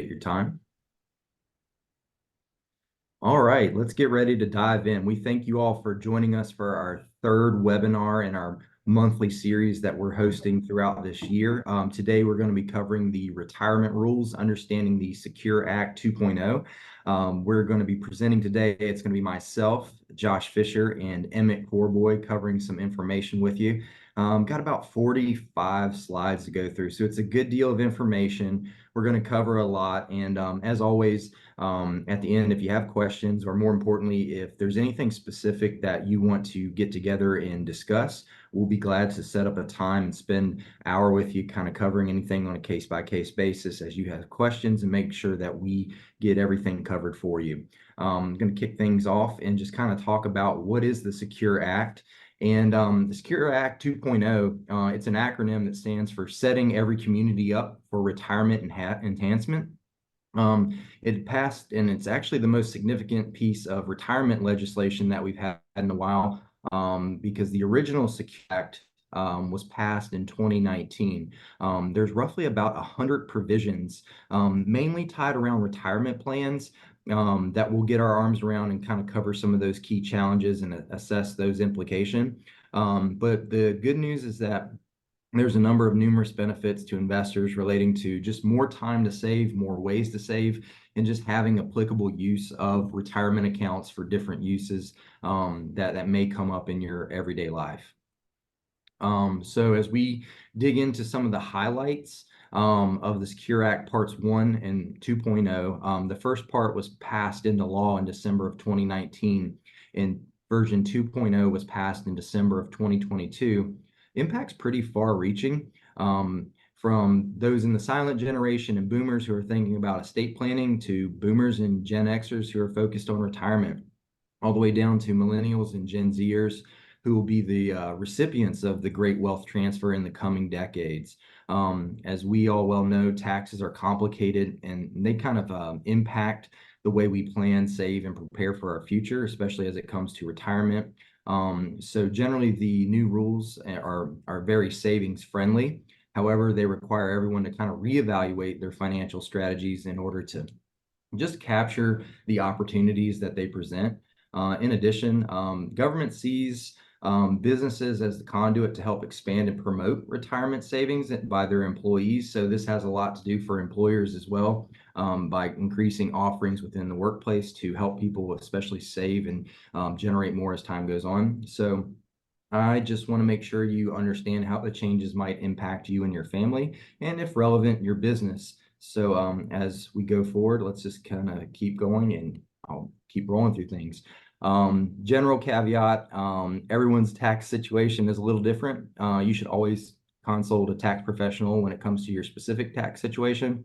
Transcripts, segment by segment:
Your time. All right, let's get ready to dive in. We thank you all for joining us for our third webinar in our monthly series that we're hosting throughout this year. Today, we're going to be covering the retirement rules, understanding the Secure Act 2.0. We're going to be presenting today. It's going to be myself, Josh Fisher, and Emmett Corboy covering some information with you. Got about 45 slides to go through, so it's a good deal of information. We're going to cover a lot, and as always, at the end, if you have questions, or more importantly, if there's anything specific that you want to get together and discuss, we'll be glad to set up a time and spend an hour with you, kind of covering anything on a case-by-case basis as you have questions, and make sure that we get everything covered for you. I'm going to kick things off and just kind of talk about what is the Secure Act. And the Secure Act 2.0, it's an acronym that stands for Setting Every Community Up for Retirement Enhancement. It passed, and it's actually the most significant piece of retirement legislation that we've had in a while, because the original Secure Act was passed in 2019. There's roughly about 100 provisions, mainly tied around retirement plans, that we'll get our arms around and kind of cover some of those key challenges and assess those implications. But the good news is that there's a number of numerous benefits to investors relating to just more time to save, more ways to save, and just having applicable use of retirement accounts for different uses that may come up in your everyday life. So as we dig into some of the highlights of the Secure Act Parts 1 and 2.0, the first part was passed into law in December of 2019, and version 2.0 was passed in December of 2022. Impact's pretty far-reaching, from those in the silent generation and boomers who are thinking about estate planning, to boomers and Gen Xers who are focused on retirement, all the way down to millennials and Gen Zers who will be the recipients of the great wealth transfer in the coming decades. As we all well know, taxes are complicated, and they kind of impact the way we plan, save, and prepare for our future, especially as it comes to retirement. So generally, the new rules are very savings friendly. However, they require everyone to kind of reevaluate their financial strategies in order to just capture the opportunities that they present. In addition, government sees businesses as the conduit to help expand and promote retirement savings by their employees. So this has a lot to do for employers as well, by increasing offerings within the workplace to help people especially save and generate more as time goes on. So I just want to make sure you understand how the changes might impact you and your family, and if relevant, your business. So as we go forward, let's just kind of keep going, and I'll keep rolling through things. General caveat, everyone's tax situation is a little different. You should always consult a tax professional when it comes to your specific tax situation.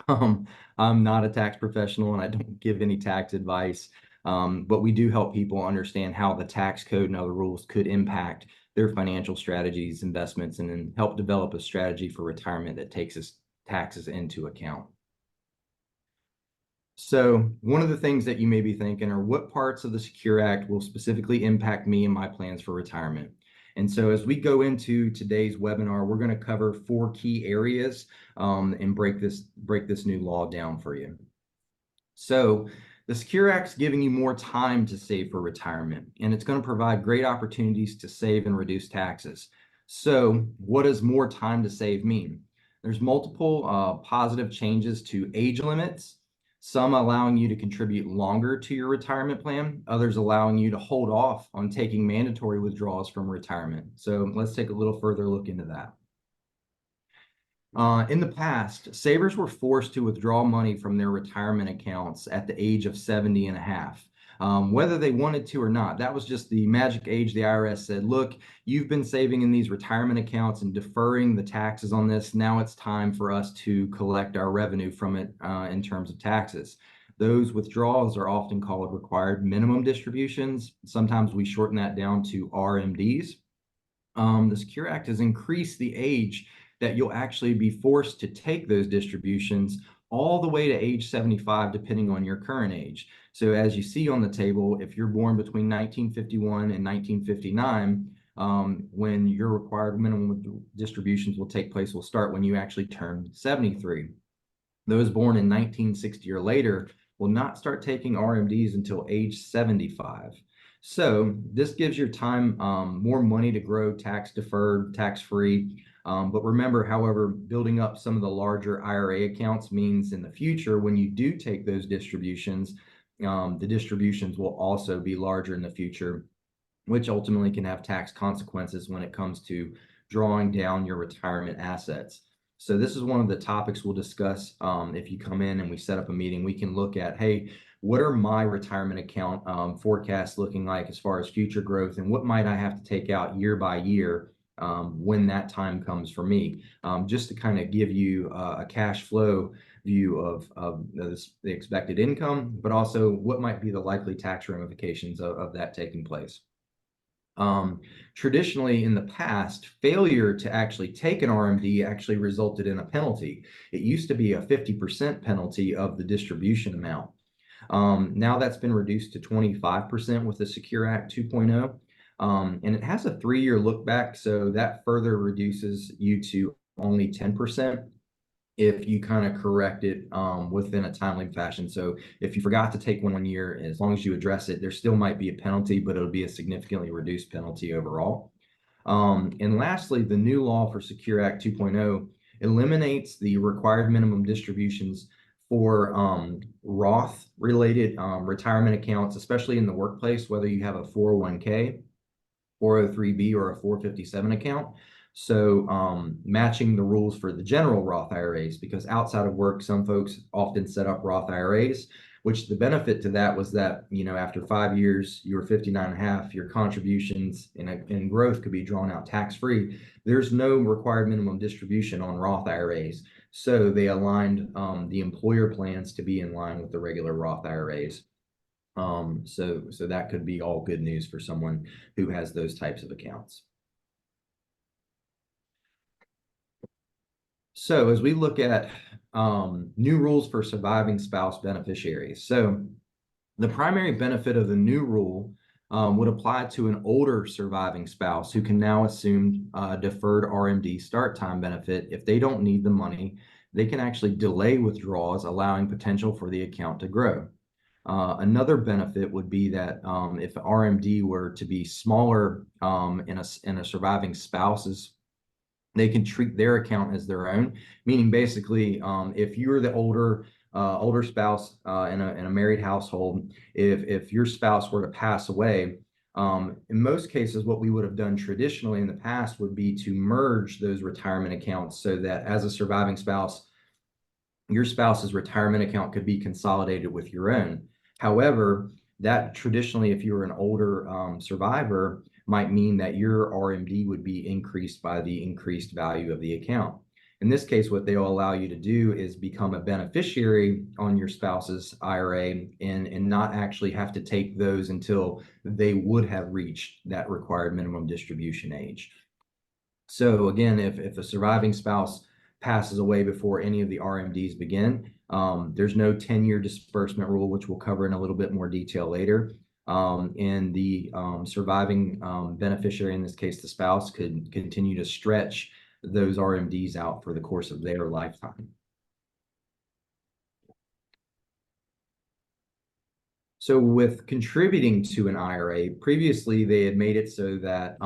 I'm not a tax professional, and I don't give any tax advice. But we do help people understand how the tax code and other rules could impact their financial strategies, investments, and then help develop a strategy for retirement that takes taxes into account. So one of the things that you may be thinking are, what parts of the Secure Act will specifically impact me and my plans for retirement? And so as we go into today's webinar, we're going to cover 4 key areas and break this new law down for you. So the Secure Act's giving you more time to save for retirement, and it's going to provide great opportunities to save and reduce taxes. So what does more time to save mean? There's multiple positive changes to age limits, some allowing you to contribute longer to your retirement plan, others allowing you to hold off on taking mandatory withdrawals from retirement. So let's take a little further look into that. In the past, savers were forced to withdraw money from their retirement accounts at the age of 70 and a half. Whether they wanted to or not, that was just the magic age. The IRS said, look, you've been saving in these retirement accounts and deferring the taxes on this. Now it's time for us to collect our revenue from it in terms of taxes. Those withdrawals are often called required minimum distributions. Sometimes we shorten that down to RMDs. The Secure Act has increased the age that you'll actually be forced to take those distributions all the way to age 75, depending on your current age. So as you see on the table, if you're born between 1951 and 1959, when your required minimum distributions will take place will start when you actually turn 73. Those born in 1960 or later will not start taking RMDs until age 75. So this gives your time more money to grow tax deferred, tax free. But remember, however, building up some of the larger IRA accounts means in the future, when you do take those distributions, the distributions will also be larger in the future, which ultimately can have tax consequences when it comes to drawing down your retirement assets. So this is one of the topics we'll discuss. If you come in and we set up a meeting, we can look at, hey, what are my retirement account forecasts looking like as far as future growth, and what might I have to take out year by year when that time comes for me, just to kind of give you a cash flow view of the expected income, but also what might be the likely tax ramifications of that taking place. Traditionally in the past, failure to actually take an RMD actually resulted in a penalty. It used to be a 50% penalty of the distribution amount. Now that's been reduced to 25% with the Secure Act 2.0. And it has a 3-year look back, so that further reduces you to only 10% if you kind of correct it within a timely fashion. So if you forgot to take one year, as long as you address it, there still might be a penalty, but it'll be a significantly reduced penalty overall. And lastly, the new law for Secure Act 2.0 eliminates the required minimum distributions for Roth related retirement accounts, especially in the workplace, whether you have a 401k, 403b, or a 457 account. So matching the rules for the general Roth IRAs, because outside of work, some folks often set up Roth IRAs, which the benefit to that was that, after 5 years, you were 59 and a half, your contributions in growth could be drawn out tax-free. There's no required minimum distribution on Roth IRAs. So they aligned the employer plans to be in line with the regular Roth IRAs. So that could be all good news for someone who has those types of accounts. So as we look at new rules for surviving spouse beneficiaries, so the primary benefit of the new rule would apply to an older surviving spouse who can now assume deferred RMD start time benefit. If they don't need the money, they can actually delay withdrawals, allowing potential for the account to grow. Another benefit would be that if RMD were to be smaller in a surviving spouse's, they can treat their account as their own, meaning basically, if you're the older spouse in a married household, if your spouse were to pass away, in most cases, what we would have done traditionally in the past would be to merge those retirement accounts so that as a surviving spouse, your spouse's retirement account could be consolidated with your own. However, that traditionally, if you were an older survivor, might mean that your RMD would be increased by the increased value of the account. In this case, what they'll allow you to do is become a beneficiary on your spouse's IRA and not actually have to take those until they would have reached that required minimum distribution age. So again, if a surviving spouse passes away before any of the RMDs begin, there's no 10-year disbursement rule, which we'll cover in a little bit more detail later. And the surviving beneficiary, in this case the spouse, could continue to stretch those RMDs out for the course of their lifetime. So with contributing to an IRA, previously they had made it so that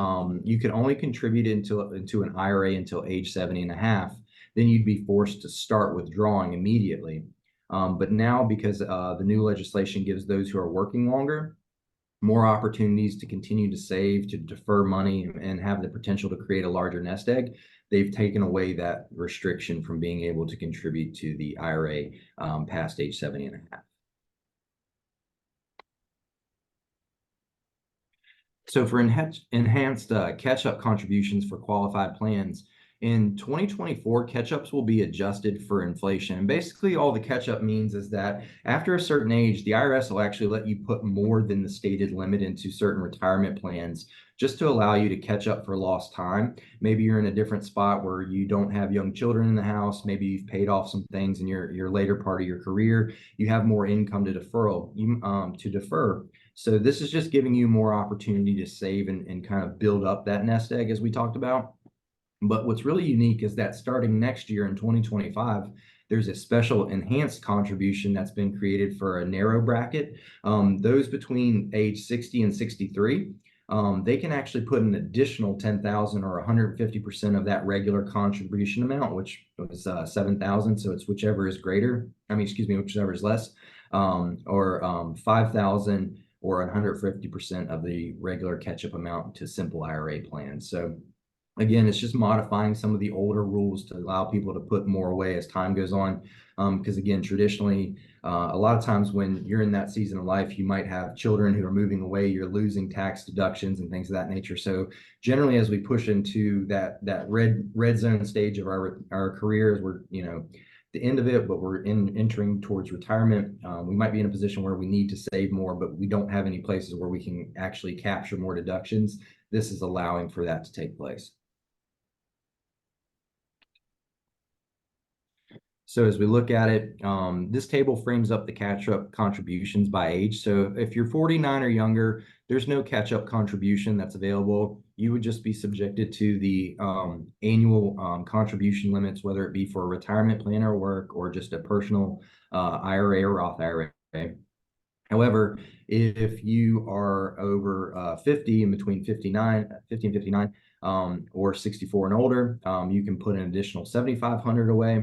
you could only contribute into an IRA until age 70 and a half. Then you'd be forced to start withdrawing immediately. But now, because the new legislation gives those who are working longer more opportunities to continue to save, to defer money, and have the potential to create a larger nest egg, they've taken away that restriction from being able to contribute to the IRA past age 70 and a half. So for enhanced catch-up contributions for qualified plans, in 2024, catch-ups will be adjusted for inflation. And basically all the catch-up means is that after a certain age, the IRS will actually let you put more than the stated limit into certain retirement plans just to allow you to catch up for lost time. Maybe you're in a different spot where you don't have young children in the house. Maybe you've paid off some things in your later part of your career. You have more income to defer. So this is just giving you more opportunity to save and kind of build up that nest egg, as we talked about. But what's really unique is that starting next year in 2025, There's a special enhanced contribution that's been created for a narrow bracket. Those between age 60 and 63, they can actually put an additional 10,000 or 150% of that regular contribution amount, which was 7,000. So it's whichever is greater. I mean, excuse me, whichever is less, or 5,000 or 150% of the regular catch-up amount to simple IRA plans. So again, it's just modifying some of the older rules to allow people to put more away as time goes on. Because again, traditionally, a lot of times when you're in that season of life, you might have children who are moving away, you're losing tax deductions and things of that nature. So generally, as we push into that red zone stage of our careers, we're, the end of it, but we're entering towards retirement. We might be in a position where we need to save more, but we don't have any places where we can actually capture more deductions. This is allowing for that to take place. So as we look at it, this table frames up the catch-up contributions by age. So if you're 49 or younger, there's no catch-up contribution that's available. You would just be subjected to the annual contribution limits, whether it be for a retirement plan or work or just a personal IRA or Roth IRA. However, if you are over 50 and between 50 and 59, or 64 and older, you can put an additional 7,500 away.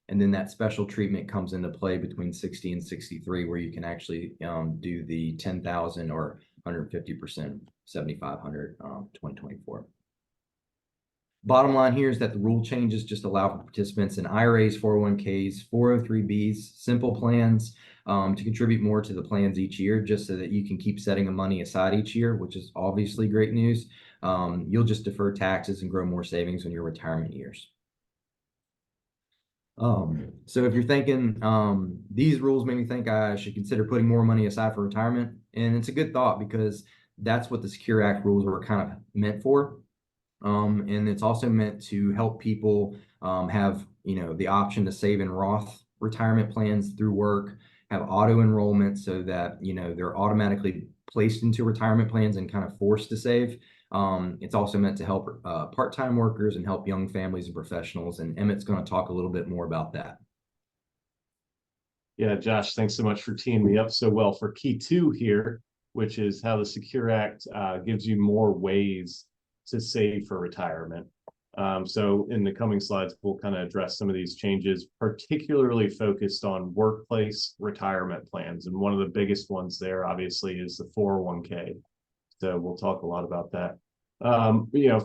And then that special treatment comes into play between 60 and 63, where you can actually do the 10,000 or 150%, 7,500, 2024. Bottom line here is that the rule changes just allow for participants in IRAs, 401ks, 403bs, simple plans to contribute more to the plans each year, just so that you can keep setting the money aside each year, which is obviously great news. You'll just defer taxes and grow more savings in your retirement years. So if you're thinking, these rules made me think I should consider putting more money aside for retirement. And it's a good thought, because that's what the Secure Act rules were kind of meant for. And it's also meant to help people have, the option to save in Roth retirement plans through work, have auto enrollment so that, they're automatically placed into retirement plans and kind of forced to save. It's also meant to help part-time workers and help young families and professionals. And Emmett's going to talk a little bit more about that. Yeah, Josh, thanks so much for teeing me up so well for key 2 here, which is how the Secure Act gives you more ways to save for retirement. So in the coming slides, we'll kind of address some of these changes, particularly focused on workplace retirement plans. And one of the biggest ones there, obviously, is the 401k. So we'll talk a lot about that.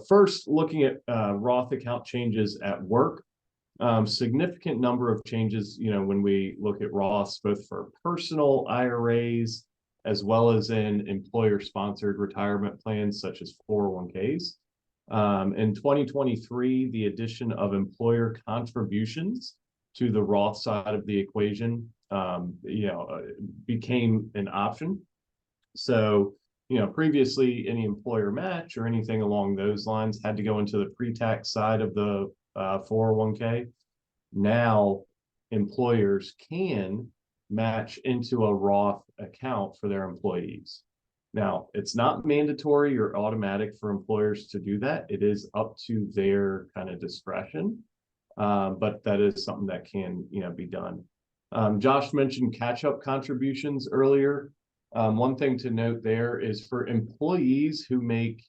First, looking at Roth account changes at work, significant number of changes, when we look at Roths, both for personal IRAs, as well as in employer-sponsored retirement plans, such as 401ks. In 2023, the addition of employer contributions to the Roth side of the equation, became an option. So, previously any employer match or anything along those lines had to go into the pre-tax side of the 401k. Now, employers can match into a Roth account for their employees. Now, it's not mandatory or automatic for employers to do that. It is up to their kind of discretion, but that is something that can, be done. Josh mentioned catch-up contributions earlier. One thing to note there is for employees who make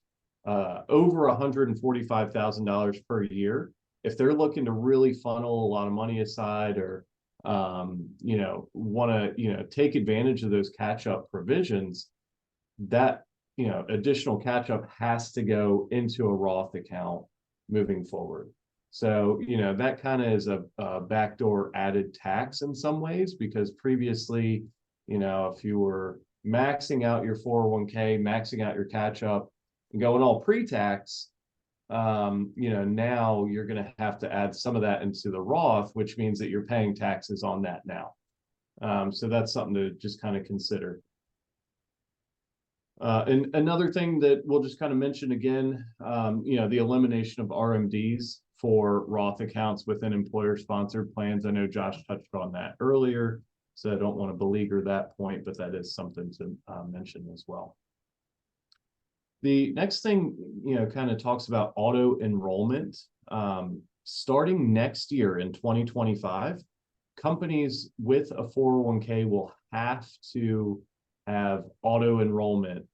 over $145,000 per year, if they're looking to really funnel a lot of money aside, or want to take advantage of those catch-up provisions, that additional catch-up has to go into a Roth account moving forward. So that kind of is a backdoor added tax in some ways, because previously, if you were maxing out your 401k, maxing out your catch-up, and going all pre-tax, now you're going to have to add some of that into the Roth, which means that you're paying taxes on that now. So that's something to just kind of consider. And another thing that we'll just kind of mention again, the elimination of RMDs for Roth accounts within employer-sponsored plans. I know Josh touched on that earlier, so I don't want to beleaguer that point, but that is something to mention as well. The next thing, kind of talks about auto enrollment. Starting next year in 2025, companies with a 401k will have to have auto enrollment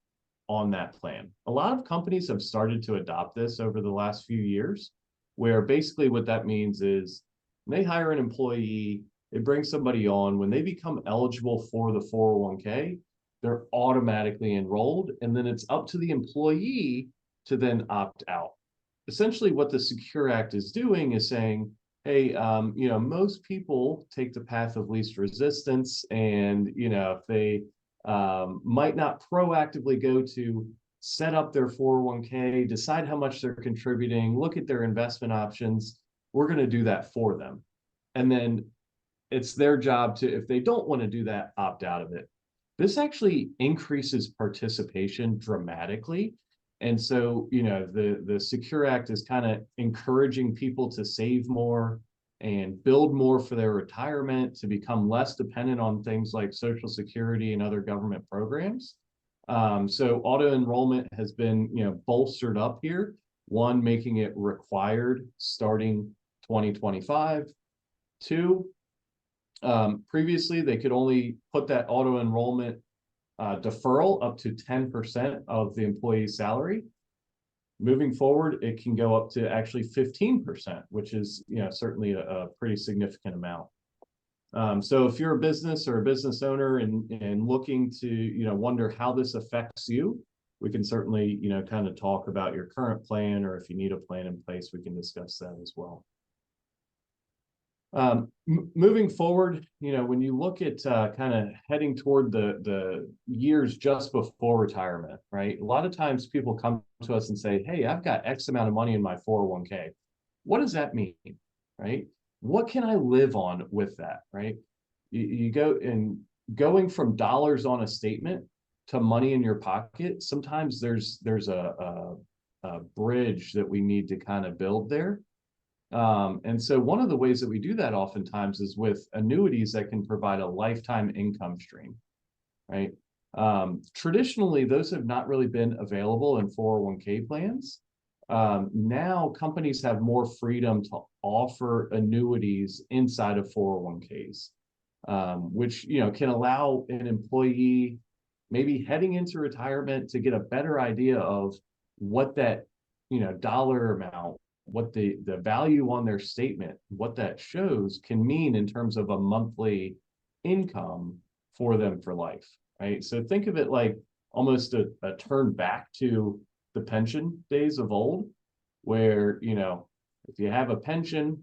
on that plan. A lot of companies have started to adopt this over the last few years, where basically what that means is when they hire an employee, they bring somebody on, when they become eligible for the 401k, they're automatically enrolled, and then it's up to the employee to then opt out. Essentially, what the Secure Act is doing is saying, hey, most people take the path of least resistance, and if they might not proactively go to set up their 401k, decide how much they're contributing, look at their investment options, we're going to do that for them. And then it's their job to, if they don't want to do that, opt out of it. This actually increases participation dramatically. And so, the Secure Act is kind of encouraging people to save more and build more for their retirement, to become less dependent on things like Social Security and other government programs. So auto enrollment has been, bolstered up here. One, making it required starting 2025. Two, previously they could only put that auto enrollment deferral up to 10% of the employee's salary. Moving forward, it can go up to actually 15%, which is certainly a pretty significant amount. So if you're a business or a business owner and looking to wonder how this affects you, we can certainly kind of talk about your current plan, or if you need a plan in place, we can discuss that as well. Moving forward, when you look at kind of heading toward the years just before retirement, right? A lot of times people come to us and say, hey, I've got X amount of money in my 401k. What does that mean, right? What can I live on with that, right? You go and going from dollars on a statement to money in your pocket, sometimes there's a bridge that we need to kind of build there. And so one of the ways that we do that oftentimes is with annuities that can provide a lifetime income stream, right? Traditionally, those have not really been available in 401k plans. Now companies have more freedom to offer annuities inside of 401ks, which can allow an employee maybe heading into retirement to get a better idea of what that dollar amount, what the value on their statement, what that shows can mean in terms of a monthly income for them for life, right? So think of it like almost a turn back to the pension days of old, where if you have a pension,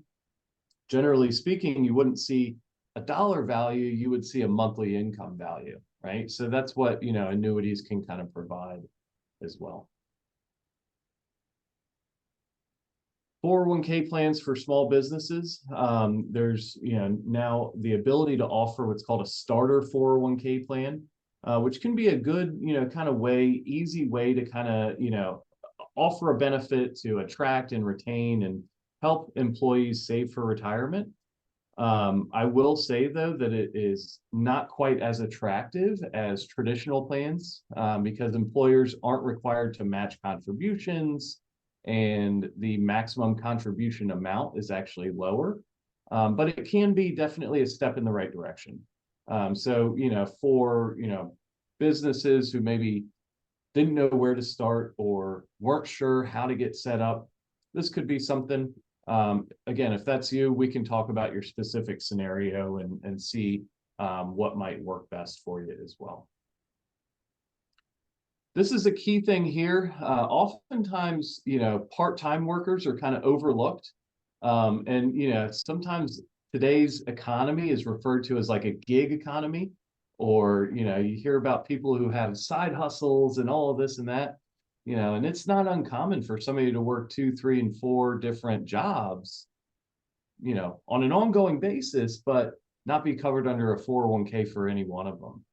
generally speaking, you wouldn't see a dollar value, you would see a monthly income value, right? So that's what annuities can kind of provide as well. 401k plans for small businesses. There's now the ability to offer what's called a starter 401k plan, which can be a good kind of easy way to kind of offer a benefit to attract and retain and help employees save for retirement. I will say though that it is not quite as attractive as traditional plans, because employers aren't required to match contributions, and the maximum contribution amount is actually lower, but it can be definitely a step in the right direction. So for businesses who maybe didn't know where to start or weren't sure how to get set up, this could be something. Again, if that's you, we can talk about your specific scenario and see what might work best for you as well. This is a key thing here. Oftentimes, part-time workers are kind of overlooked. And sometimes today's economy is referred to as like a gig economy, or, you hear about people who have side hustles and all of this and that, and it's not uncommon for somebody to work 2, 3, and 4 different jobs, on an ongoing basis, but not be covered under a 401k for any one of them.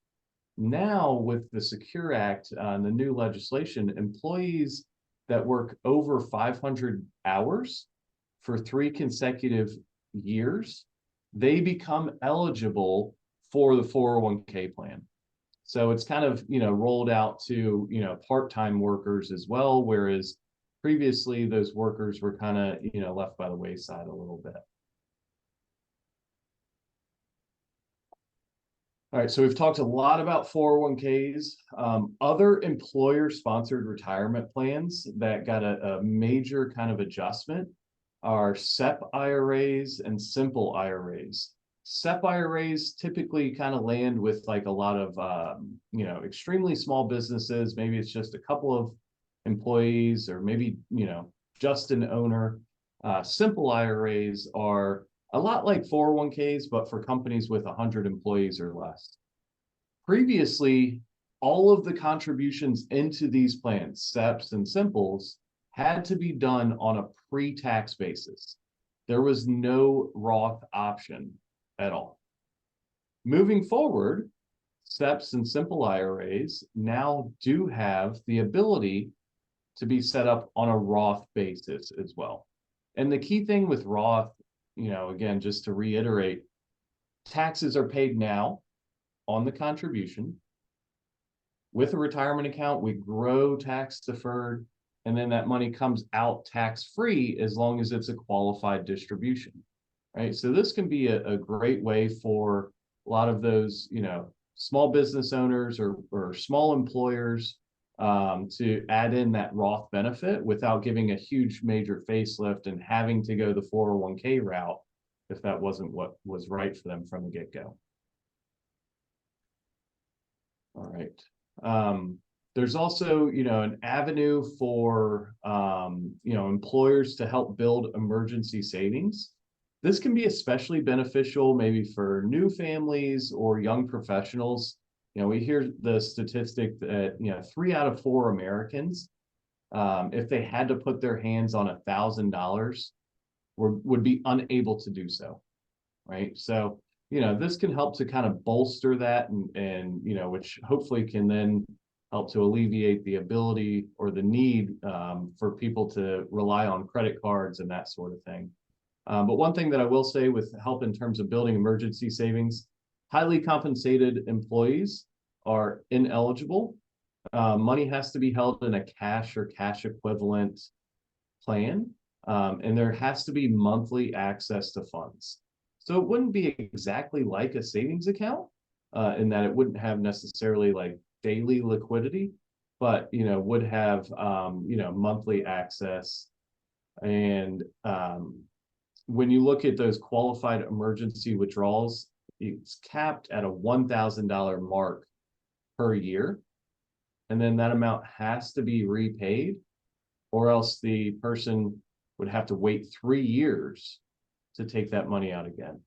Now, with the Secure Act and the new legislation, employees that work over 500 hours for 3 consecutive years, they become eligible for the 401k plan. So it's kind of, rolled out to, part-time workers as well, whereas previously those workers were kind of, left by the wayside a little bit. All right, so we've talked a lot about 401ks. Other employer-sponsored retirement plans that got a major kind of adjustment are SEP IRAs and simple IRAs. SEP IRAs typically kind of land with like a lot of extremely small businesses. Maybe it's just a couple of employees, or maybe just an owner. Simple IRAs are a lot like 401ks, but for companies with 100 employees or less. Previously, all of the contributions into these plans, SEPs and Simples, had to be done on a pre-tax basis. There was no Roth option at all. Moving forward, SEPs and simple IRAs now do have the ability to be set up on a Roth basis as well. And the key thing with Roth, again, just to reiterate, taxes are paid now on the contribution. With a retirement account, we grow tax deferred, and then that money comes out tax-free as long as it's a qualified distribution, right? So this can be a great way for a lot of those, small business owners or small employers to add in that Roth benefit without giving a huge major facelift and having to go the 401k route if that wasn't what was right for them from the get-go. All right. There's also, an avenue for, employers to help build emergency savings. This can be especially beneficial maybe for new families or young professionals. We hear the statistic that, 3 out of 4 Americans, if they had to put their hands on $1,000, would be unable to do so, right? So, this can help to kind of bolster that and which hopefully can then help to alleviate the ability or the need for people to rely on credit cards and that sort of thing. But one thing that I will say with help in terms of building emergency savings, highly compensated employees are ineligible. Money has to be held in a cash or cash equivalent plan, and there has to be monthly access to funds. So it wouldn't be exactly like a savings account in that it wouldn't have necessarily like daily liquidity, but would have monthly access. And when you look at those qualified emergency withdrawals, it's capped at a $1,000 mark per year. And then that amount has to be repaid, or else the person would have to wait 3 years to take that money out again,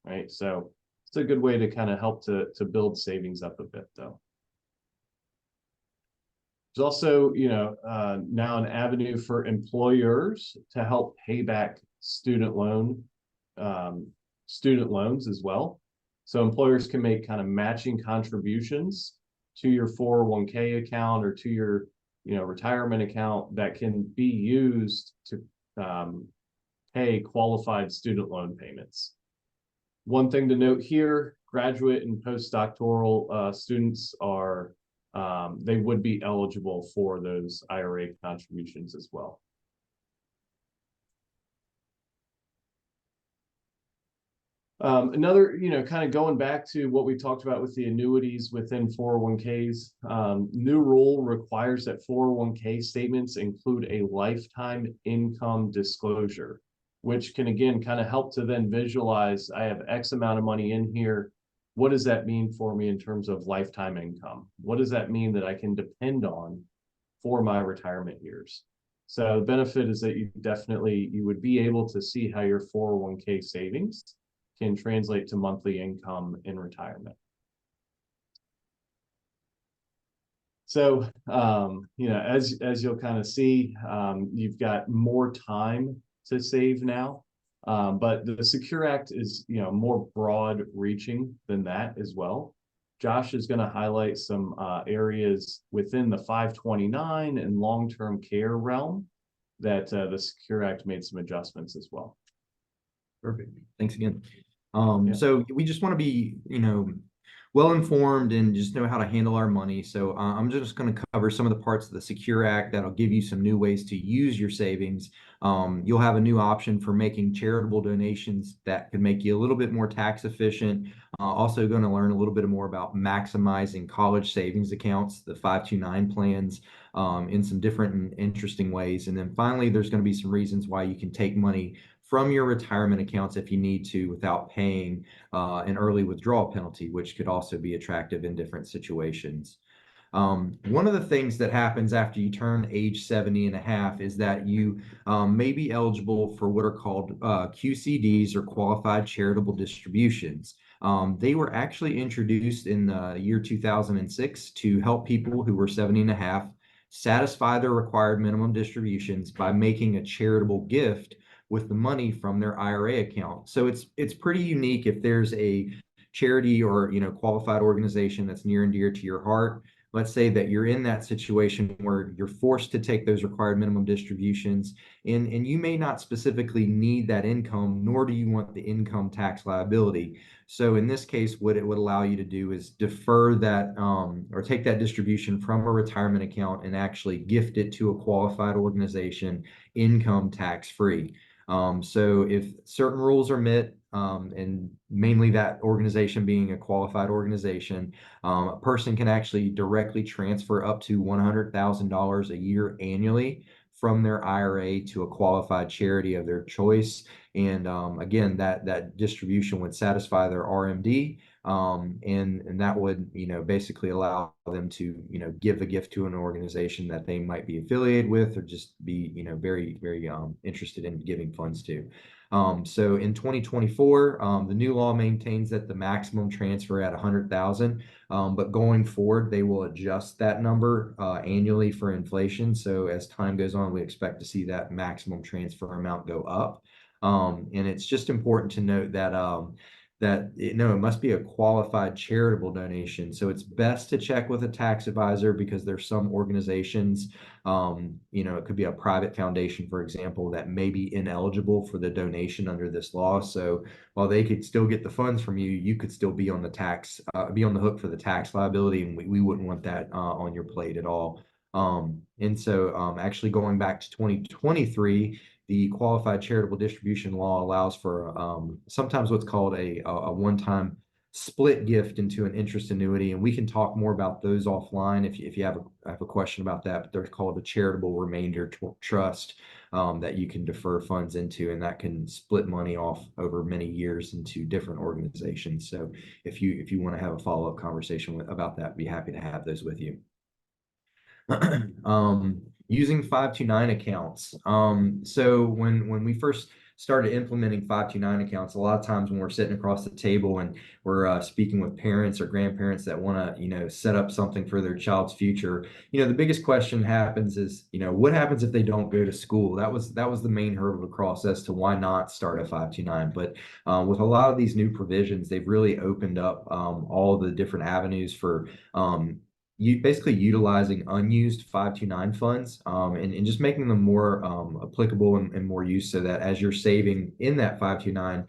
right? So it's a good way to kind of help to build savings up a bit, though. There's also, now an avenue for employers to help pay back student loans as well. So employers can make kind of matching contributions to your 401k account or to your, retirement account that can be used to pay qualified student loan payments. One thing to note here, graduate and postdoctoral students are, they would be eligible for those IRA contributions as well. Another, kind of going back to what we talked about with the annuities within 401ks, new rule requires that 401k statements include a lifetime income disclosure, which can, again, kind of help to then visualize, I have X amount of money in here. What does that mean for me in terms of lifetime income? What does that mean that I can depend on for my retirement years? So the benefit is that you would be able to see how your 401k savings can translate to monthly income in retirement. So, as you'll kind of see, you've got more time to save now, but the Secure Act is, more broad reaching than that as well. Josh is going to highlight some areas within the 529 and long-term care realm that the Secure Act made some adjustments as well. Perfect. Thanks again. Yeah. So we just want to be, well informed and just know how to handle our money. So I'm just going to cover some of the parts of the Secure Act that'll give you some new ways to use your savings. You'll have a new option for making charitable donations that could make you a little bit more tax efficient. Also going to learn a little bit more about maximizing college savings accounts, the 529 plans, in some different and interesting ways. And then finally, there's going to be some reasons why you can take money from your retirement accounts if you need to without paying an early withdrawal penalty, which could also be attractive in different situations. One of the things that happens after you turn age 70 and a half is that you may be eligible for what are called QCDs, or qualified charitable distributions. They were actually introduced in the year 2006 to help people who were 70 and a half satisfy their required minimum distributions by making a charitable gift with the money from their IRA account. So it's pretty unique if there's a charity or qualified organization that's near and dear to your heart. Let's say that you're in that situation where you're forced to take those required minimum distributions, and you may not specifically need that income, nor do you want the income tax liability. So in this case, what it would allow you to do is defer that or take that distribution from a retirement account and actually gift it to a qualified organization, income tax free. So if certain rules are met, and mainly that organization being a qualified organization, a person can actually directly transfer up to $100,000 a year annually from their IRA to a qualified charity of their choice. And again, that distribution would satisfy their RMD, and that would basically allow them to give a gift to an organization that they might be affiliated with or just be very very interested in giving funds to. So in 2024, the new law maintains that the maximum transfer at 100,000, but going forward, they will adjust that number annually for inflation. So as time goes on, we expect to see that maximum transfer amount go up. And it's just important to note that it must be a qualified charitable donation. So it's best to check with a tax advisor, because there's some organizations, it could be a private foundation, for example, that may be ineligible for the donation under this law. So while they could still get the funds from you, you could still be on the hook for the tax liability, and we wouldn't want that on your plate at all. And so actually going back to 2023, the qualified charitable distribution law allows for sometimes what's called a one-time split gift into an interest annuity, and we can talk more about those offline if you have a question about that. But they're called a charitable remainder trust that you can defer funds into, and that can split money off over many years into different organizations. So if you want to have a follow-up conversation about that, be happy to have those with you. Using 529 accounts. So when we first started implementing 529 accounts, a lot of times when we're sitting across the table and we're speaking with parents or grandparents that want to set up something for their child's future, the biggest question happens is what happens if they don't go to school? That was the main hurdle to cross as to why not start a 529. But with a lot of these new provisions, they've really opened up all the different avenues for you basically utilizing unused 529 funds, and just making them more applicable and more use, so that as you're saving in that 529,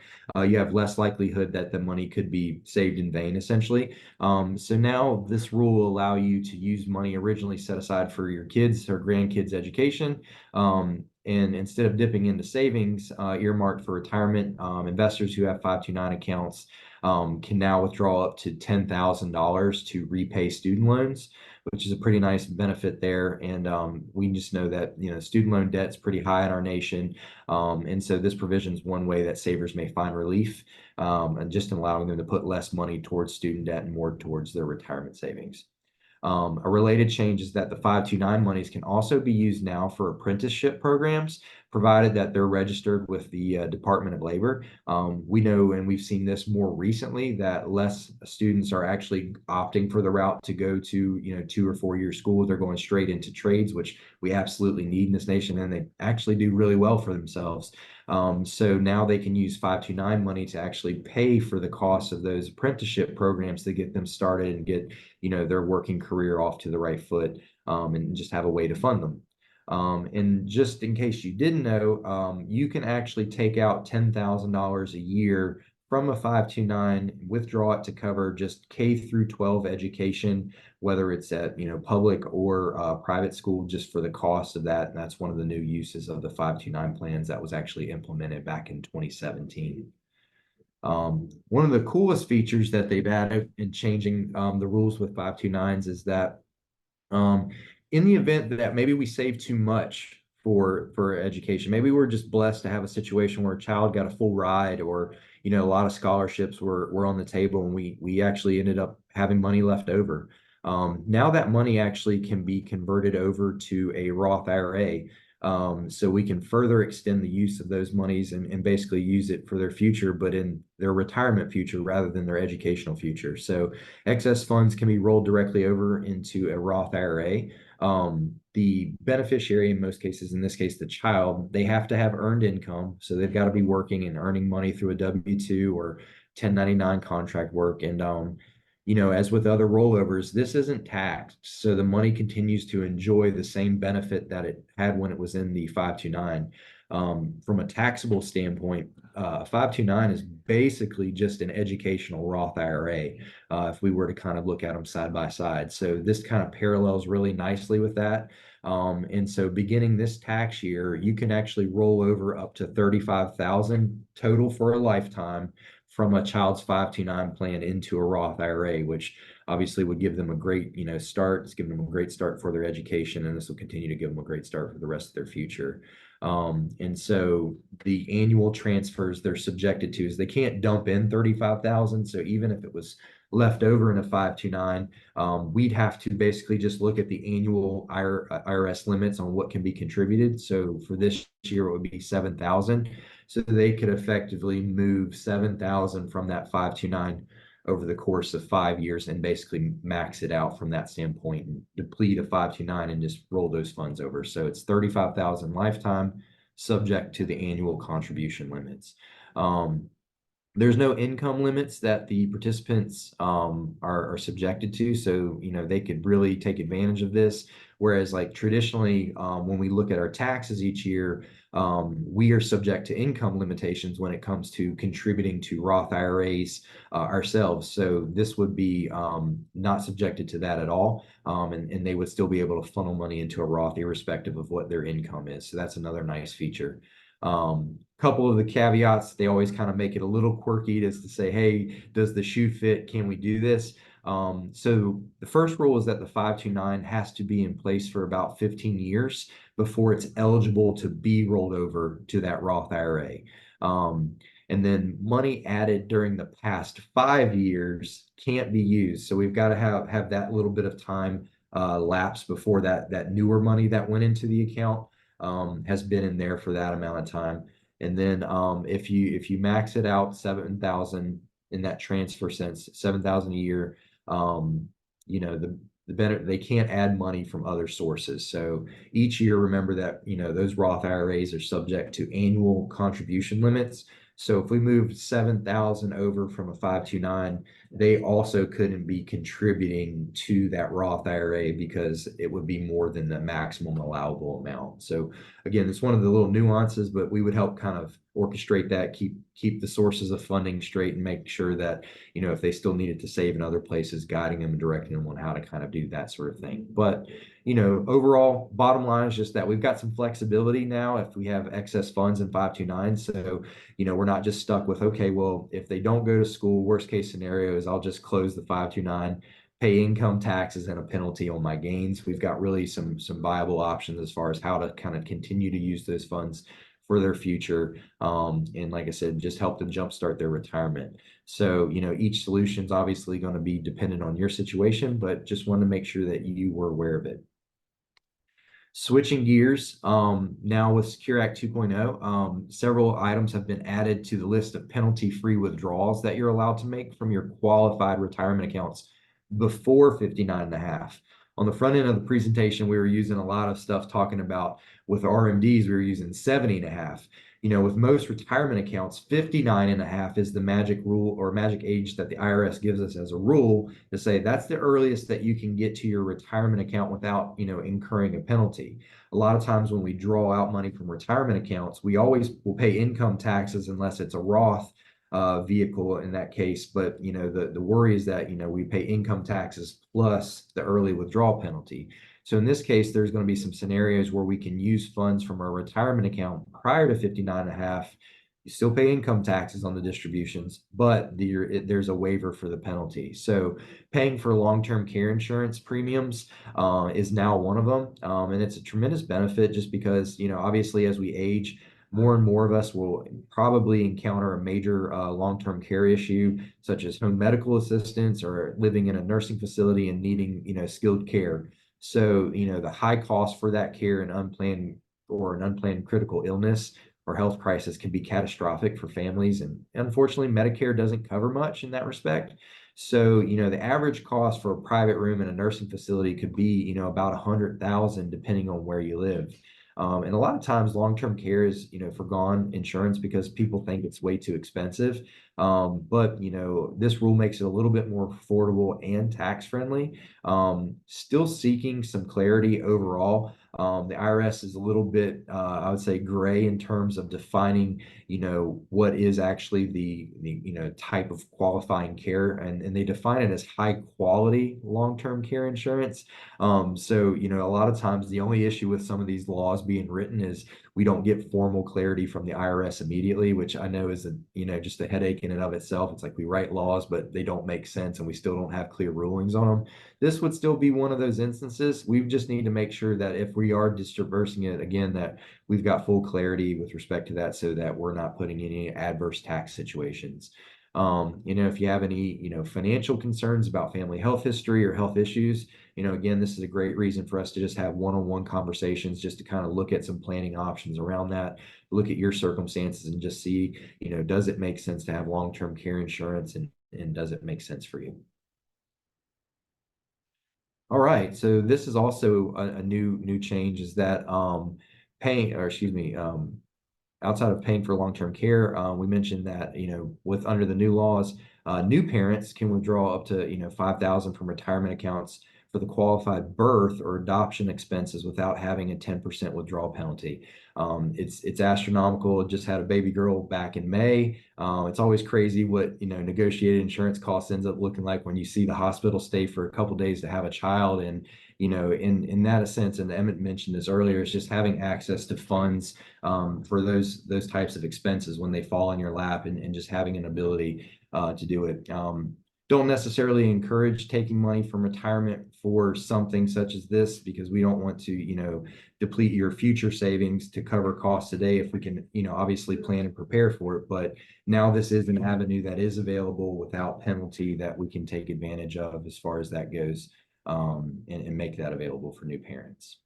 you have less likelihood that the money could be saved in vain, essentially. So now this rule will allow you to use money originally set aside for your kids' or grandkids' education, and instead of dipping into savings earmarked for retirement, investors who have 529 accounts can now withdraw up to $10,000 to repay student loans, which is a pretty nice benefit there. And we just know that student loan debt is pretty high in our nation, and so this provision is one way that savers may find relief, and just allowing them to put less money towards student debt and more towards their retirement savings. A related change is that the 529 monies can also be used now for apprenticeship programs, provided that they're registered with the Department of Labor. We know, and we've seen this more recently, that less students are actually opting for the route to go to 2 or 4 year school. They're going straight into trades, which we absolutely need in this nation, and they actually do really well for themselves. So now they can use 529 money to actually pay for the cost of those apprenticeship programs to get them started and get their working career off to the right foot, and just have a way to fund them. And just in case you didn't know, you can actually take out $10,000 a year from a 529, withdraw it to cover just K through 12 education, whether it's at, public or private school, just for the cost of that. And that's one of the new uses of the 529 plans that was actually implemented back in 2017. One of the coolest features that they've added in changing the rules with 529s is that um, in the event that maybe we save too much for education, maybe we're just blessed to have a situation where a child got a full ride, or a lot of scholarships were on the table, and we actually ended up having money left over. Now that money actually can be converted over to a Roth IRA. So we can further extend the use of those monies and basically use it for their future, but in their retirement future rather than their educational future. So excess funds can be rolled directly over into a Roth IRA. The beneficiary, in most cases, in this case, the child, they have to have earned income. So they've got to be working and earning money through a W-2 or 1099 contract work. And as with other rollovers, this isn't taxed. So the money continues to enjoy the same benefit that it had when it was in the 529. From a taxable standpoint, 529 is basically just an educational Roth IRA, if we were to kind of look at them side by side. So this kind of parallels really nicely with that. And so beginning this tax year, you can actually roll over up to 35,000 total for a lifetime from a child's 529 plan into a Roth IRA, which obviously would give them a great, start. It's giving them a great start for their education, and this will continue to give them a great start for the rest of their future. And so the annual transfers they're subjected to is they can't dump in 35,000. So even if it was left over in a 529, we'd have to basically just look at the annual IRS limits on what can be contributed. So for this year, it would be 7,000. So they could effectively move 7,000 from that 529 over the course of 5 years and basically max it out from that standpoint and deplete a 529 and just roll those funds over. So it's 35,000 lifetime, subject to the annual contribution limits. There's no income limits that the participants are subjected to, so they could really take advantage of this. Whereas, like traditionally, when we look at our taxes each year, we are subject to income limitations when it comes to contributing to Roth IRAs ourselves. So this would be not subjected to that at all, and they would still be able to funnel money into a Roth irrespective of what their income is. So that's another nice feature. Couple of the caveats, they always kind of make it a little quirky, just to say, hey, does the shoe fit? Can we do this? So the first rule is that the 529 has to be in place for about 15 years before it's eligible to be rolled over to that Roth IRA. And then money added during the past 5 years can't be used. So we've got to have that little bit of time lapse before that newer money that went into the account has been in there for that amount of time. And then if you max it out 7,000 in that transfer sense, 7,000 a year, the better they can't add money from other sources. So each year, remember that those Roth IRAs are subject to annual contribution limits. So if we moved 7,000 over from a 529, they also couldn't be contributing to that Roth IRA because it would be more than the maximum allowable amount. So again, it's one of the little nuances, but we would help kind of orchestrate that, keep the sources of funding straight, and make sure that if they still needed to save in other places, guiding them and directing them on how to kind of do that sort of thing. But overall, bottom line is just that we've got some flexibility now if we have excess funds in 529. So we're not just stuck with, okay, well, if they don't go to school, worst case scenario is I'll just close the 529, pay income taxes and a penalty on my gains. We've got really some viable options as far as how to kind of continue to use those funds for their future. And like I said, just help them jumpstart their retirement. So, each solution is obviously going to be dependent on your situation, but just want to make sure that you were aware of it. Switching gears, now with Secure Act 2.0, several items have been added to the list of penalty-free withdrawals that you're allowed to make from your qualified retirement accounts before 59 and a half. On the front end of the presentation, we were using a lot of stuff talking about with RMDs, we were using 70 and a half. With most retirement accounts, 59 and a half is the magic rule or magic age that the IRS gives us as a rule to say that's the earliest that you can get to your retirement account without, incurring a penalty. A lot of times when we draw out money from retirement accounts, we always will pay income taxes unless it's a Roth vehicle in that case. But, the worry is that, we pay income taxes plus the early withdrawal penalty. So in this case, there's going to be some scenarios where we can use funds from our retirement account prior to 59 and a half. You still pay income taxes on the distributions, but there's a waiver for the penalty. So paying for long-term care insurance premiums is now one of them. And it's a tremendous benefit just because, obviously as we age, more and more of us will probably encounter a major long-term care issue, such as home medical assistance or living in a nursing facility and needing, skilled care. So, the high cost for that care and an unplanned critical illness or health crisis can be catastrophic for families. And unfortunately, Medicare doesn't cover much in that respect. So, the average cost for a private room in a nursing facility could be, about 100,000 depending on where you live. And a lot of times long-term care is, forgone insurance because people think it's way too expensive. But, this rule makes it a little bit more affordable and tax friendly. Still seeking some clarity overall. The IRS is a little bit, I would say, gray in terms of defining, what is actually the type of qualifying care, and they define it as high quality long-term care insurance. So, a lot of times the only issue with some of these laws being written is we don't get formal clarity from the IRS immediately, which I know is just a headache in and of itself. It's like we write laws, but they don't make sense and we still don't have clear rulings on them. This would still be one of those instances. We just need to make sure that if we are dispersing it again, that we've got full clarity with respect to that so that we're not putting any adverse tax situations. If you have any, financial concerns about family health history or health issues, again, this is a great reason for us to just have one-on-one conversations just to kind of look at some planning options around that, look at your circumstances and just see, does it make sense to have long-term care insurance and does it make sense for you? All right, so this is also a new change is that outside of paying for long-term care, we mentioned that, with under the new laws, new parents can withdraw up to, 5,000 from retirement accounts for the qualified birth or adoption expenses without having a 10% withdrawal penalty. It's astronomical. Just had a baby girl back in May. It's always crazy what, negotiated insurance costs ends up looking like when you see the hospital stay for a couple days to have a child. And, in that sense, and Emmett mentioned this earlier, it's just having access to funds for those types of expenses when they fall in your lap and just having an ability to do it. Don't necessarily encourage taking money from retirement for something such as this because we don't want to, deplete your future savings to cover costs today if we can, obviously plan and prepare for it. But now this is an avenue that is available without penalty that we can take advantage of as far as that goes, and make that available for new parents.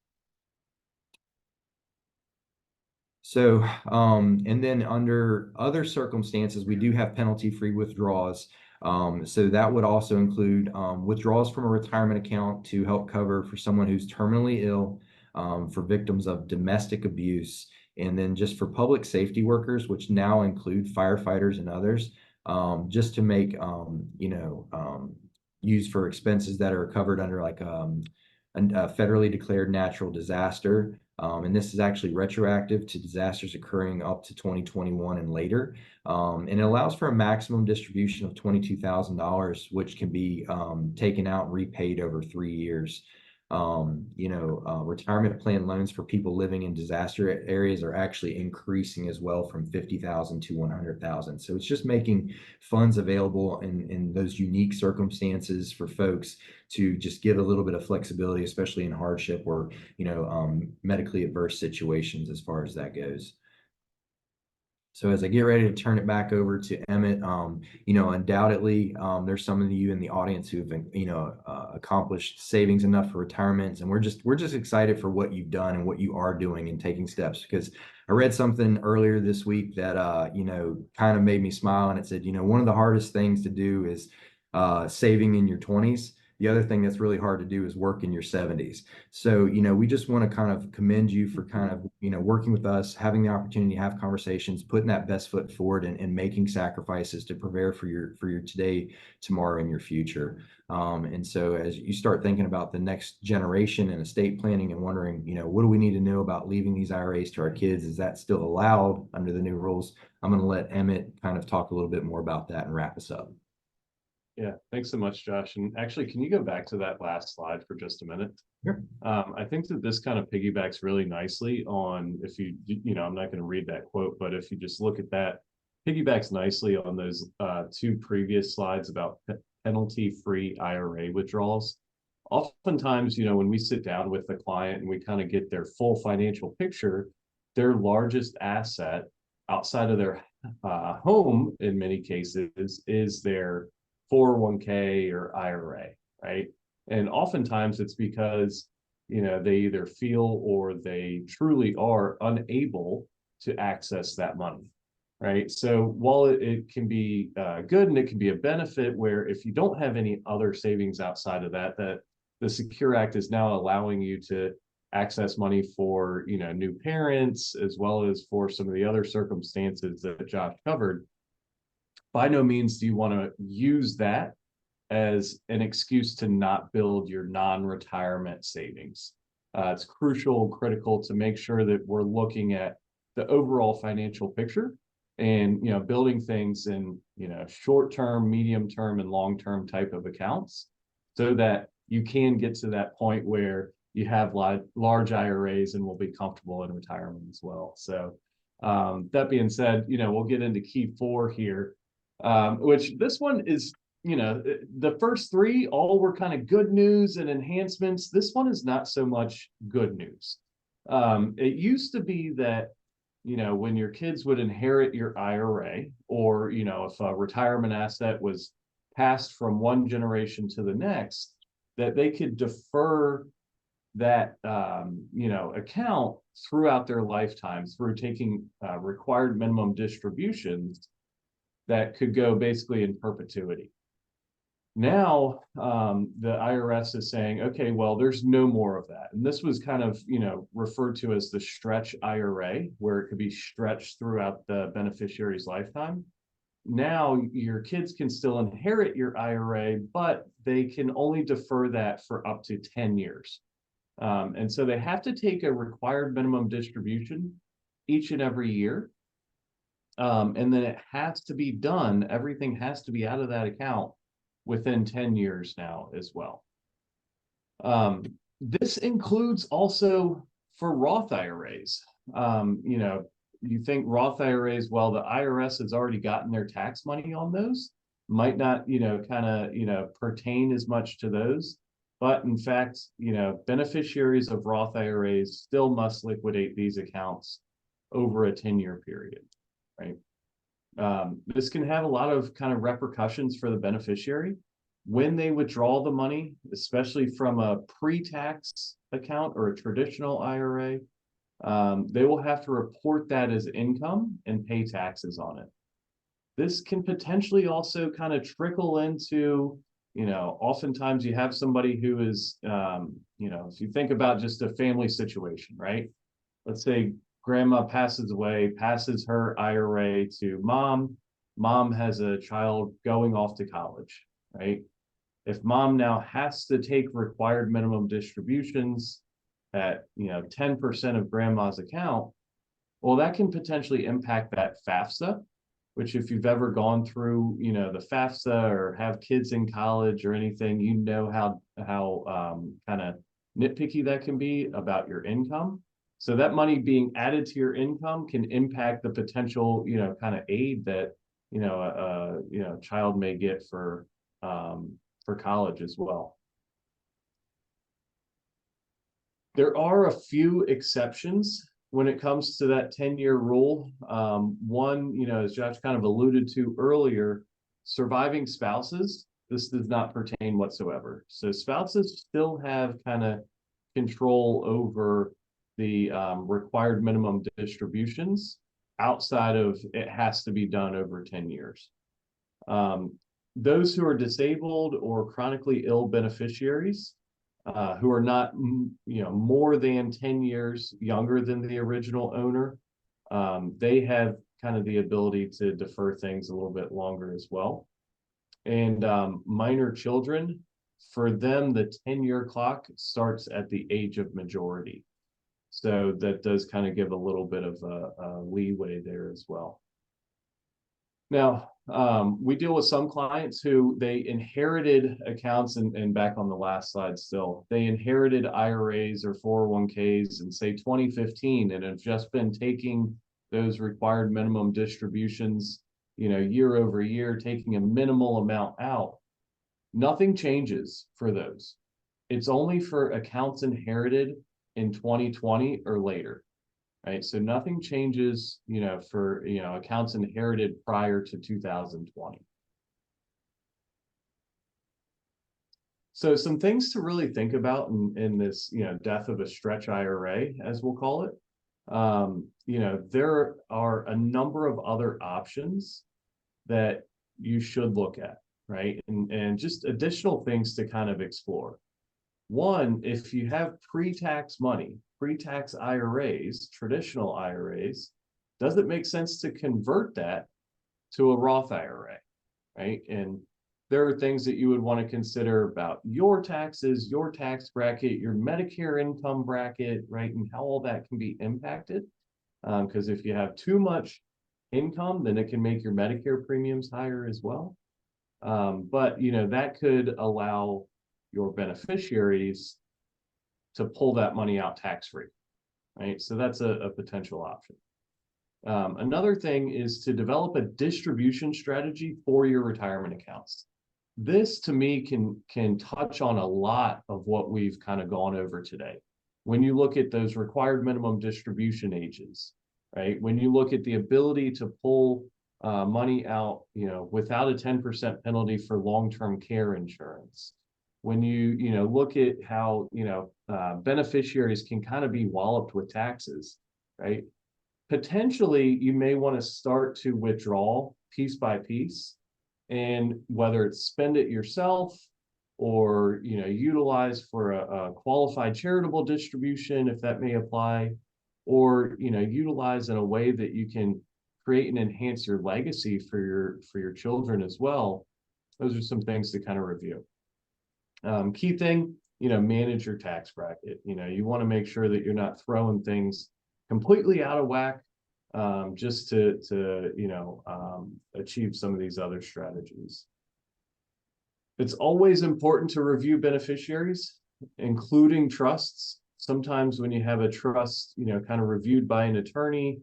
So, and then under other circumstances, we do have penalty-free withdrawals. So that would also include withdrawals from a retirement account to help cover for someone who's terminally ill, for victims of domestic abuse, and then just for public safety workers, which now include firefighters and others, just to make, used for expenses that are covered under like a federally declared natural disaster. And this is actually retroactive to disasters occurring up to 2021 and later. And it allows for a maximum distribution of $22,000, which can be taken out and repaid over 3 years. Retirement plan loans for people living in disaster areas are actually increasing as well from 50,000 to 100,000. So it's just making funds available in those unique circumstances for folks to just give a little bit of flexibility, especially in hardship or, medically adverse situations as far as that goes. So as I get ready to turn it back over to Emmett, undoubtedly, there's some of you in the audience who've, accomplished savings enough for retirements, and we're just excited for what you've done and what you are doing and taking steps. Because I read something earlier this week that, kind of made me smile, and it said, one of the hardest things to do is saving in your 20s. The other thing that's really hard to do is work in your 70s. So, we just want to kind of commend you for kind of, working with us, having the opportunity to have conversations, putting that best foot forward and making sacrifices to prepare for your today, tomorrow, and your future. And so as you start thinking about the next generation and estate planning and wondering, what do we need to know about leaving these IRAs to our kids? Is that still allowed under the new rules? I'm going to let Emmett kind of talk a little bit more about that and wrap us up. Yeah, thanks so much, Josh. And actually, can you go back to that last slide for just a minute? Sure. I think that this kind of piggybacks really nicely on, if I'm not going to read that quote, but if you just look at that, piggybacks nicely on those two previous slides about penalty-free IRA withdrawals. Oftentimes, when we sit down with the client and we kind of get their full financial picture, their largest asset outside of their home, in many cases, is their 401k or IRA, right? And oftentimes it's because, they either feel or they truly are unable to access that money, right? So while it can be good and it can be a benefit where if you don't have any other savings outside of that, that the Secure Act is now allowing you to access money for, new parents, as well as for some of the other circumstances that Josh covered. By no means do you want to use that as an excuse to not build your non-retirement savings. It's critical to make sure that we're looking at the overall financial picture and, building things in, short-term, medium-term, and long-term type of accounts so that you can get to that point where you have large IRAs and will be comfortable in retirement as well. So that being said, we'll get into key 4 here. Which this one is, the first 3 all were kind of good news and enhancements. This one is not so much good news. It used to be that, when your kids would inherit your IRA, or, if a retirement asset was passed from one generation to the next, that they could defer that, account throughout their lifetime through taking required minimum distributions that could go basically in perpetuity. Now, the IRS is saying, okay, well, there's no more of that. And this was kind of, referred to as the stretch IRA, where it could be stretched throughout the beneficiary's lifetime. Now, your kids can still inherit your IRA, but they can only defer that for up to 10 years. And so they have to take a required minimum distribution each and every year. And then it has to be done. Everything has to be out of that account within 10 years now as well. This includes also for Roth IRAs. You think Roth IRAs, well, the IRS has already gotten their tax money on those, might not, pertain as much to those. But in fact, beneficiaries of Roth IRAs still must liquidate these accounts over a 10-year period. Right. This can have a lot of kind of repercussions for the beneficiary when they withdraw the money, especially from a pre-tax account or a traditional IRA. They will have to report that as income and pay taxes on it. This can potentially also kind of trickle into, oftentimes you have somebody who is, if you think about just a family situation, right? Let's say grandma passes away, passes her IRA to mom. Mom has a child going off to college, right? If mom now has to take required minimum distributions at, 10% of grandma's account, well, that can potentially impact that FAFSA, which if you've ever gone through, the FAFSA or have kids in college or anything, how kind of nitpicky that can be about your income. So that money being added to your income can impact the potential, kind of aid that, a child may get for college as well. There are a few exceptions when it comes to that 10-year rule. One, as Josh kind of alluded to earlier, surviving spouses, this does not pertain whatsoever. So spouses still have kind of control over the required minimum distributions outside of it has to be done over 10 years. those who are disabled or chronically ill beneficiaries, who are not, more than 10 years younger than the original owner, they have kind of the ability to defer things a little bit longer as well. And minor children, for them, the 10-year clock starts at the age of majority. So that does kind of give a little bit of a leeway there as well. Now, we deal with some clients who they inherited accounts, and back on the last slide still, they inherited IRAs or 401ks in say 2015 and have just been taking those required minimum distributions, year over year, taking a minimal amount out. Nothing changes for those. It's only for accounts inherited in 2020 or later. Right, so nothing changes, for accounts inherited prior to 2020. So some things to really think about in this, death of a stretch IRA, as we'll call it. There are a number of other options that you should look at, right? And just additional things to kind of explore. One, if you have pre-tax money, pre-tax IRAs, traditional IRAs, does it make sense to convert that to a Roth IRA, right? And there are things that you would want to consider about your taxes, your tax bracket, your Medicare income bracket, right? And how all that can be impacted. Because if you have too much income, then it can make your Medicare premiums higher as well. But, that could allow your beneficiaries to pull that money out tax-free, right? So that's a potential option. Another thing is to develop a distribution strategy for your retirement accounts. This, to me, can touch on a lot of what we've kind of gone over today. When you look at those required minimum distribution ages, right? When you look at the ability to pull money out, without a 10% penalty for long-term care insurance. When you look at how beneficiaries can kind of be walloped with taxes, right? Potentially, you may want to start to withdraw piece by piece, and whether it's spend it yourself or utilize for a qualified charitable distribution, if that may apply, or utilize in a way that you can create and enhance your legacy for your children as well. Those are some things to kind of review. Key thing, manage your tax bracket. You want to make sure that you're not throwing things completely out of whack, just to achieve some of these other strategies. It's always important to review beneficiaries, including trusts. Sometimes when you have a trust, kind of reviewed by an attorney,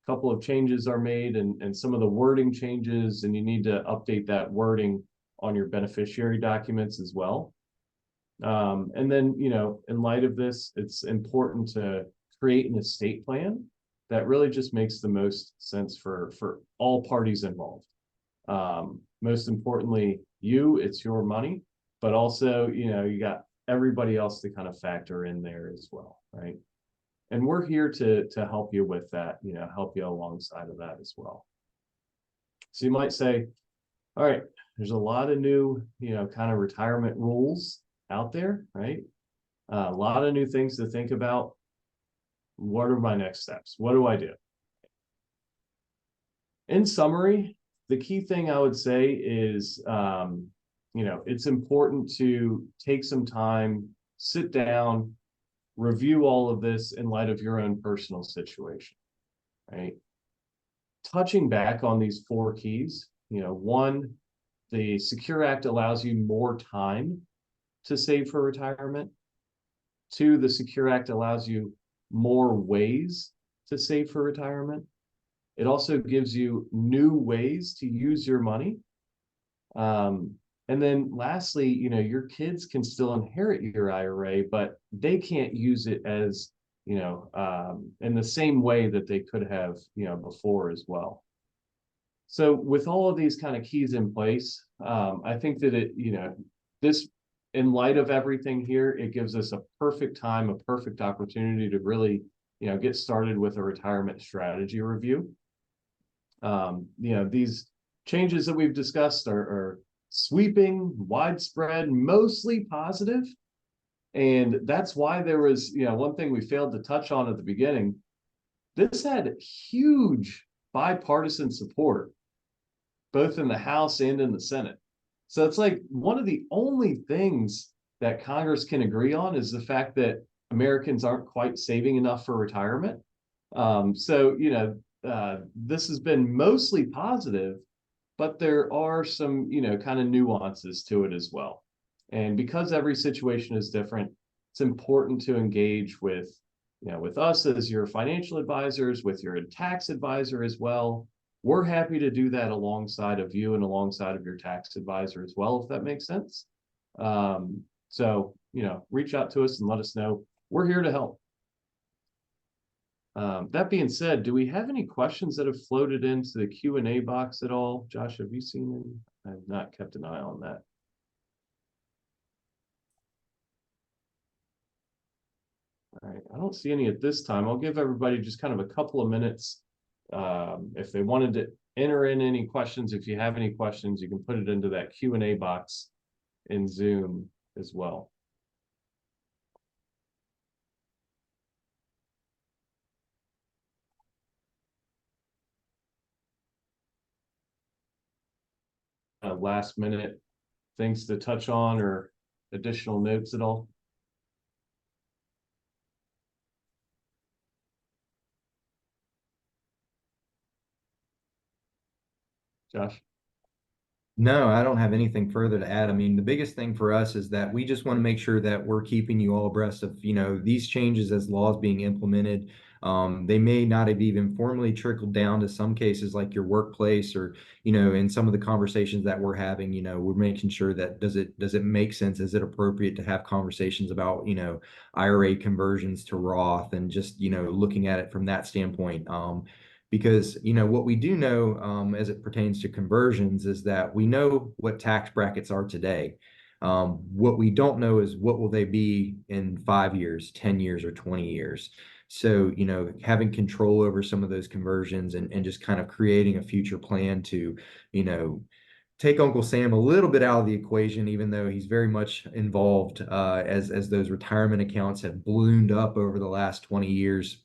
a couple of changes are made and some of the wording changes, and you need to update that wording on your beneficiary documents as well. And then, in light of this, it's important to create an estate plan that really just makes the most sense for all parties involved. Most importantly, it's your money, but also, you got everybody else to kind of factor in there as well, right? And we're here to help you with that, help you alongside of that as well. So you might say, all right, there's a lot of new, kind of retirement rules out there, right? A lot of new things to think about. What are my next steps? What do I do? In summary, the key thing I would say is, it's important to take some time, sit down, review all of this in light of your own personal situation, right? Touching back on these 4 keys, one, the Secure Act allows you more time to save for retirement. 2, the Secure Act allows you more ways to save for retirement. It also gives you new ways to use your money. And then lastly, your kids can still inherit your IRA, but they can't use it as, in the same way that they could have, before as well. So with all of these kind of keys in place, I think that this, in light of everything here, it gives us a perfect time, a perfect opportunity to really, get started with a retirement strategy review. These changes that we've discussed are sweeping, widespread, mostly positive. And that's why there was, one thing we failed to touch on at the beginning. This had huge bipartisan support, both in the House and in the Senate. So it's like one of the only things that Congress can agree on is the fact that Americans aren't quite saving enough for retirement. This has been mostly positive, but there are some, kind of nuances to it as well. And because every situation is different, it's important to engage with, with us as your financial advisors, with your tax advisor as well. We're happy to do that alongside of you and alongside of your tax advisor as well, if that makes sense. Reach out to us and let us know. We're here to help. That being said, do we have any questions that have floated into the Q&A box at all? Josh, have you seen any? I've not kept an eye on that. All right, I don't see any at this time. I'll give everybody just kind of a couple of minutes. If they wanted to enter in any questions, if you have any questions, you can put it into that Q&A box in Zoom as well. Last minute things to touch on or additional notes at all? Josh? No, I don't have anything further to add. I mean, the biggest thing for us is that we just want to make sure that we're keeping you all abreast of, these changes as laws being implemented. They may not have even formally trickled down to some cases like your workplace or, in some of the conversations that we're having, we're making sure that does it make sense? Is it appropriate to have conversations about, IRA conversions to Roth and just, looking at it from that standpoint. Because what we do know as it pertains to conversions is that we know what tax brackets are today. What we don't know is what will they be in 5 years, 10 years, or 20 years. So, having control over some of those conversions and just kind of creating a future plan to, take Uncle Sam a little bit out of the equation, even though he's very much involved as those retirement accounts have ballooned up over the last 20 years.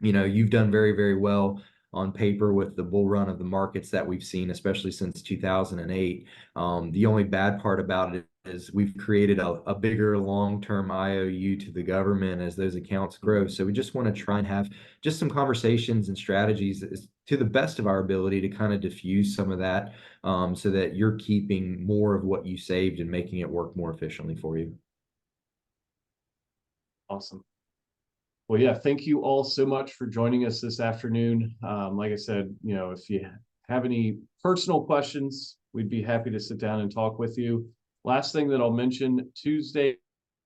You've done very, very well on paper with the bull run of the markets that we've seen, especially since 2008. The only bad part about it is we've created a bigger long-term IOU to the government as those accounts grow. So we just want to try and have just some conversations and strategies to the best of our ability to kind of diffuse some of that so that you're keeping more of what you saved and making it work more efficiently for you. Awesome. Well, yeah, thank you all so much for joining us this afternoon. Like I said, if you have any personal questions, we'd be happy to sit down and talk with you. Last thing that I'll mention, Tuesday,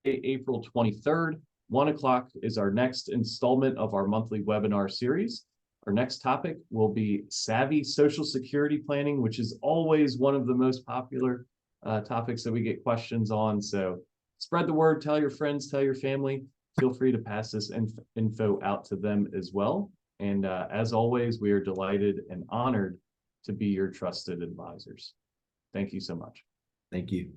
April 23rd, 1 o'clock is our next installment of our monthly webinar series. Our next topic will be savvy Social Security planning, which is always one of the most popular topics that we get questions on. So spread the word, tell your friends, tell your family. Feel free to pass this info out to them as well. And as always, we are delighted and honored to be your trusted advisors. Thank you so much. Thank you.